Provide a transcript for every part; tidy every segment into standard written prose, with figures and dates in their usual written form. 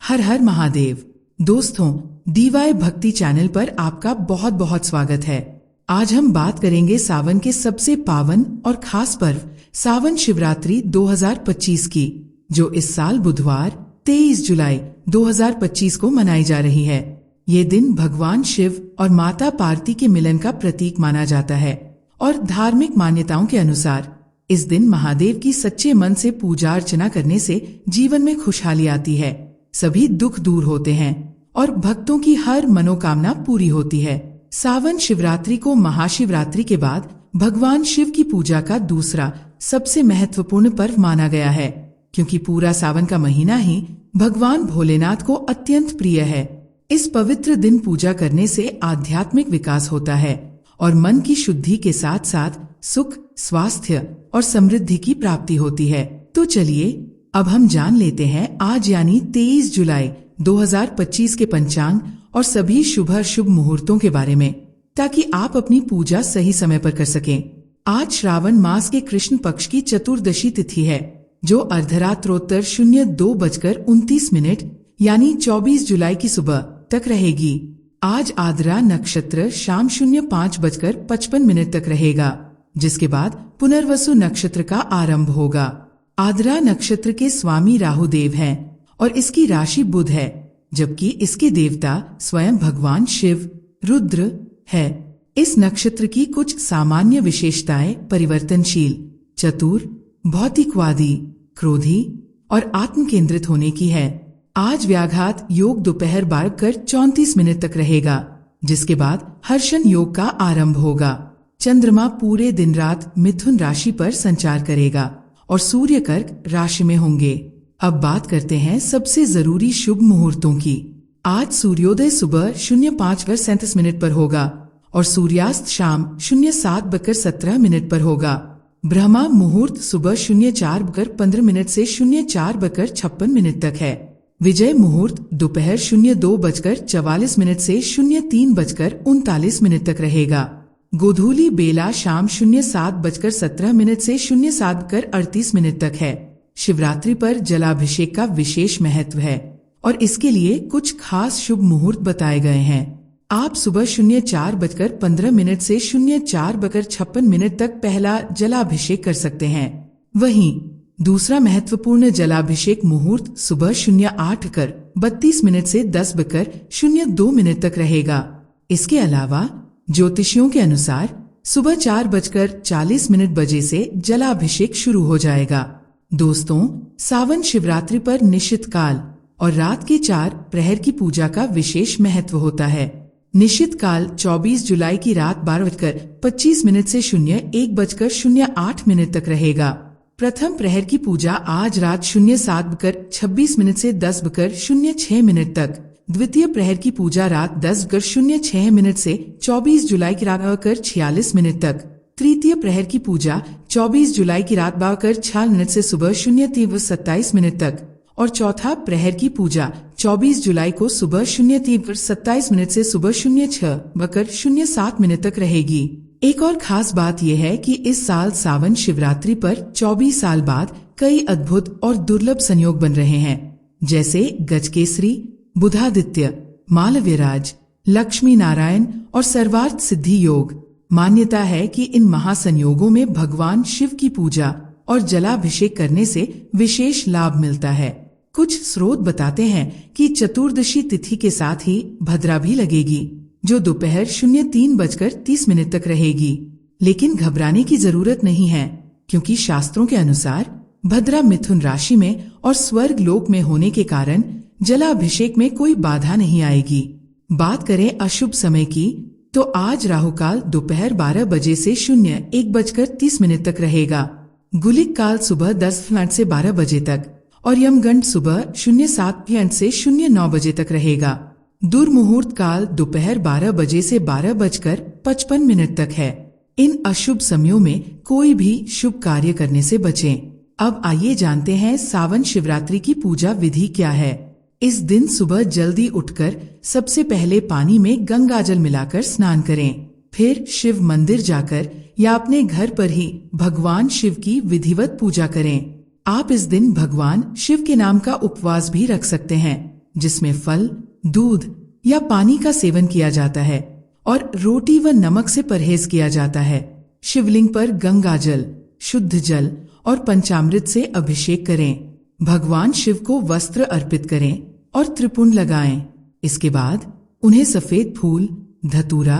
हर हर महादेव। दोस्तों, डीवाय भक्ति चैनल पर आपका बहुत बहुत स्वागत है। आज हम बात करेंगे सावन के सबसे पावन और खास पर्व सावन शिवरात्रि 2025 की, जो इस साल बुधवार 23 जुलाई 2025 को मनाई जा रही है। ये दिन भगवान शिव और माता पार्वती के मिलन का प्रतीक माना जाता है और धार्मिक मान्यताओं के अनुसार इस दिन महादेव की सच्चे मन से पूजा अर्चना करने से जीवन में खुशहाली आती है, सभी दुख दूर होते हैं और भक्तों की हर मनोकामना पूरी होती है। सावन शिवरात्रि को महाशिवरात्रि के बाद भगवान शिव की पूजा का दूसरा सबसे महत्वपूर्ण पर्व माना गया है, क्योंकि पूरा सावन का महीना ही भगवान भोलेनाथ को अत्यंत प्रिय है। इस पवित्र दिन पूजा करने से आध्यात्मिक विकास होता है और मन की शुद्धि के साथ साथ सुख, स्वास्थ्य और समृद्धि की प्राप्ति होती है। तो चलिए अब हम जान लेते हैं आज यानी 23 जुलाई 2025 के पंचांग और सभी शुभ अशुभ मुहूर्तों के बारे में, ताकि आप अपनी पूजा सही समय पर कर सकें। आज श्रावण मास के कृष्ण पक्ष की चतुर्दशी तिथि है, जो अर्धरात्रोत्तर 02:29 यानी 24 जुलाई की सुबह तक रहेगी। आज आद्रा नक्षत्र शाम 05:55 तक रहेगा, जिसके बाद पुनर्वसु नक्षत्र का आरंभ होगा। आद्रा नक्षत्र के स्वामी राहु देव हैं और इसकी राशि बुध है, जबकि इसके देवता स्वयं भगवान शिव रुद्र है। इस नक्षत्र की कुछ सामान्य विशेषताएं परिवर्तनशील, चतुर, भौतिकवादी, क्रोधी और आत्म केंद्रित होने की है। आज व्याघात योग दोपहर 12:34 तक रहेगा, जिसके बाद हर्षण योग का आरंभ होगा। चंद्रमा पूरे दिन रात मिथुन राशि पर संचार करेगा और सूर्य कर्क राशि में होंगे। अब बात करते हैं सबसे जरूरी शुभ मुहूर्तों की। आज सूर्योदय सुबह 05:37 पर होगा और सूर्यास्त शाम 07:17 पर होगा। ब्रह्मा मुहूर्त सुबह 04:15 से 04:56 तक है। विजय मुहूर्त दोपहर 02:44 से 03:39 तक रहेगा। गोधूली बेला शाम 07:17 से 07:38 तक है। शिवरात्रि पर जलाभिषेक का विशेष महत्व है और इसके लिए कुछ खास शुभ मुहूर्त बताए गए हैं। आप सुबह 04:15 से 04:56 तक पहला जलाभिषेक कर सकते हैं। वहीं दूसरा महत्वपूर्ण जलाभिषेक मुहूर्त सुबह 08:32 से 10:02 तक रहेगा। इसके अलावा ज्योतिषियों के अनुसार सुबह 4:40 बजे से जलाभिषेक शुरू हो जाएगा। दोस्तों, सावन शिवरात्रि पर निशित काल और रात के 4 प्रहर की पूजा का विशेष महत्व होता है। निशित काल 24 जुलाई की रात 12:25 से 01:08 तक रहेगा। प्रथम प्रहर की पूजा आज रात 07:26 से 10:06 तक, द्वितीय प्रहर की पूजा रात 10:06 से 24 जुलाई की रात 12:46 तक, तृतीय प्रहर की पूजा 24 जुलाई की रात 12:46 से सुबह 03:27 तक और चौथा प्रहर की पूजा 24 जुलाई को सुबह 03:27 से सुबह 06:07 तक रहेगी। एक और खास बात यह है कि इस साल सावन शिवरात्रि पर 24 साल बाद कई अद्भुत और दुर्लभ संयोग बन रहे हैं, जैसे गजकेसरी, बुधादित्य, मालव्यराज, लक्ष्मी नारायण और सर्वार्थ सिद्धि योग। मान्यता है कि इन महासंयोगों में भगवान शिव की पूजा और जलाभिषेक करने से विशेष लाभ मिलता है। कुछ स्रोत बताते हैं कि चतुर्दशी तिथि के साथ ही भद्रा भी लगेगी, जो दोपहर 03:30 तक रहेगी। लेकिन घबराने की जरूरत नहीं है, क्योंकि शास्त्रों के अनुसार भद्रा मिथुन राशि में और स्वर्ग लोक में होने के कारण जलाभिषेक में कोई बाधा नहीं आएगी। बात करें अशुभ समय की, तो आज राहुकाल दोपहर 12 बजे से 01:30 तक रहेगा। गुलिक काल सुबह 10 से 12 बजे तक और यमगंड सुबह 07 से 09 बजे तक रहेगा। दुर्मुहूर्त काल दोपहर 12 बजे से 12:55 तक है। इन अशुभ समयों में कोई भी शुभ कार्य करने से बचें। अब आइए जानते हैं सावन शिवरात्रि की पूजा विधि क्या है। इस दिन सुबह जल्दी उठकर सबसे पहले पानी में गंगाजल मिलाकर स्नान करें। फिर शिव मंदिर जाकर या अपने घर पर ही भगवान शिव की विधिवत पूजा करें। आप इस दिन भगवान शिव के नाम का उपवास भी रख सकते हैं, जिसमें फल, दूध या पानी का सेवन किया जाता है और रोटी व नमक से परहेज किया जाता है। शिवलिंग पर गंगा जल, शुद्ध जल और पंचामृत से अभिषेक करें। भगवान शिव को वस्त्र अर्पित करें और त्रिपुंड लगाएं। इसके बाद उन्हें सफेद फूल, धतूरा,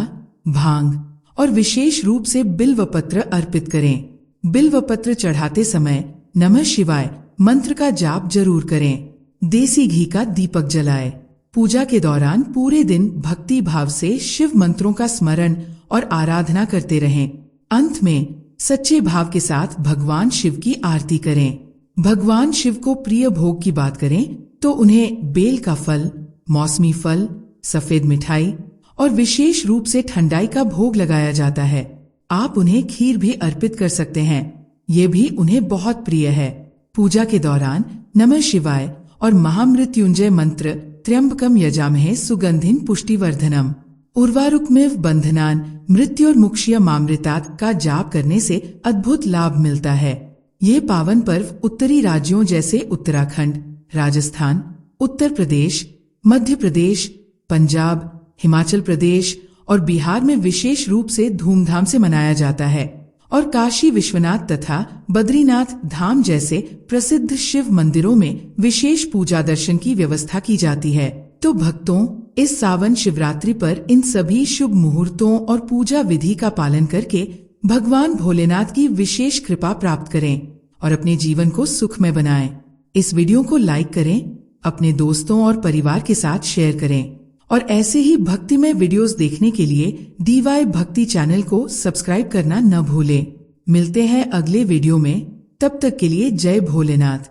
भांग और विशेष रूप से बिल्व पत्र अर्पित करें। बिल्व पत्र चढ़ाते समय नमः शिवाय मंत्र का जाप जरूर करें। देसी घी का दीपक जलाएं। पूजा के दौरान पूरे दिन भक्ति भाव से शिव मंत्रों का स्मरण और आराधना करते रहें। अंत में सच्चे भाव के साथ भगवान शिव की आरती करें। भगवान शिव को प्रिय भोग की बात करें तो उन्हें बेल का फल, मौसमी फल, सफेद मिठाई और विशेष रूप से ठंडाई का भोग लगाया जाता है। आप उन्हें खीर भी अर्पित कर सकते हैं, ये भी उन्हें बहुत प्रिय है। पूजा के दौरान नमः शिवाय और महामृत्युंजय मंत्र त्र्यंबकम यजामहे सुगंधिं पुष्टिवर्धनम, उर्वारुकमेव बंधनान मृत्योर्मुक्षीयमामृतात् का जाप करने से अद्भुत लाभ मिलता है। ये पावन पर्व उत्तरी राज्यों जैसे उत्तराखंड, राजस्थान, उत्तर प्रदेश, मध्य प्रदेश, पंजाब, हिमाचल प्रदेश और बिहार में विशेष रूप से धूमधाम से मनाया जाता है और काशी विश्वनाथ तथा बद्रीनाथ धाम जैसे प्रसिद्ध शिव मंदिरों में विशेष पूजा दर्शन की व्यवस्था की जाती है। तो भक्तों, इस सावन शिवरात्रि पर इन सभी शुभ मुहूर्तों और पूजा विधि का पालन करके भगवान भोलेनाथ की विशेष कृपा प्राप्त करें और अपने जीवन को सुखमय बनाएं। इस वीडियो को लाइक करें, अपने दोस्तों और परिवार के साथ शेयर करें और ऐसे ही भक्तिमय वीडियोस देखने के लिए DY भक्ति चैनल को सब्सक्राइब करना न भूलें। मिलते हैं अगले वीडियो में, तब तक के लिए जय भोलेनाथ।